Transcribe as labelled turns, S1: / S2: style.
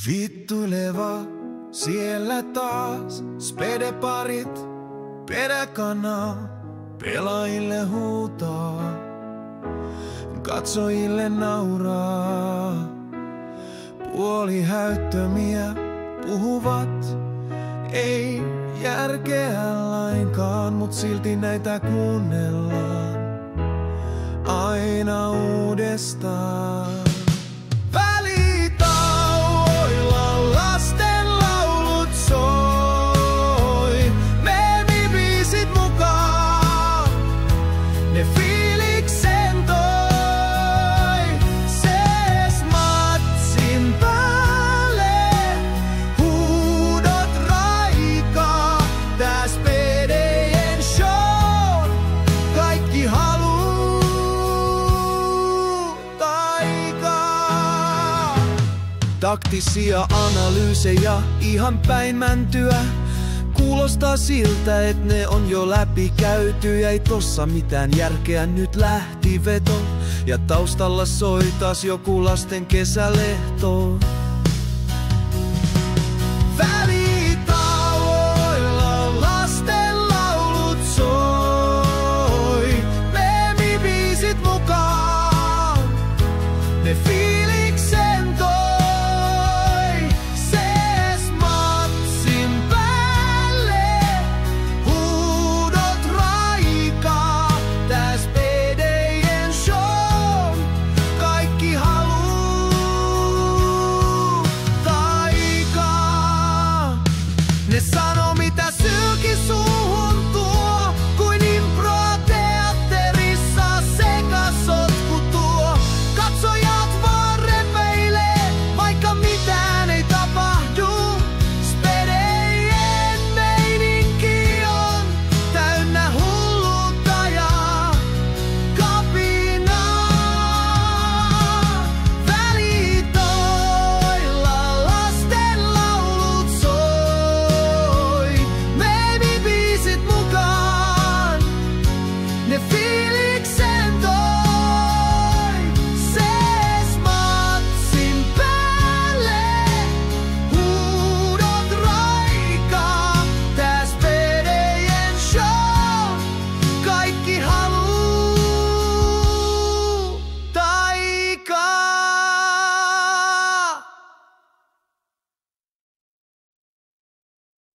S1: Vittuileva siellä taas, spedeparit, peräkanaa, pelaajille huutaa, katsojille nauraa. Puolihäyttömiä puhuvat, ei järkeä lainkaan, mut silti näitä kuunnellaan aina uudestaan. Välitauoilla lasten laulut soi, meemibiisit mukaan, ne fiiliksen toi. Ses matsin päälle huudot raikaa, tää spedejen show, kaikki haluu taikaa. Taktisia analyysejä ihan päin mäntyä. Kuulostaa siltä, et ne on jo läpikäyty. Ei tossa mitään järkeä, nyt lähti veto. Ja taustalla soi taas joku lasten kesälehto.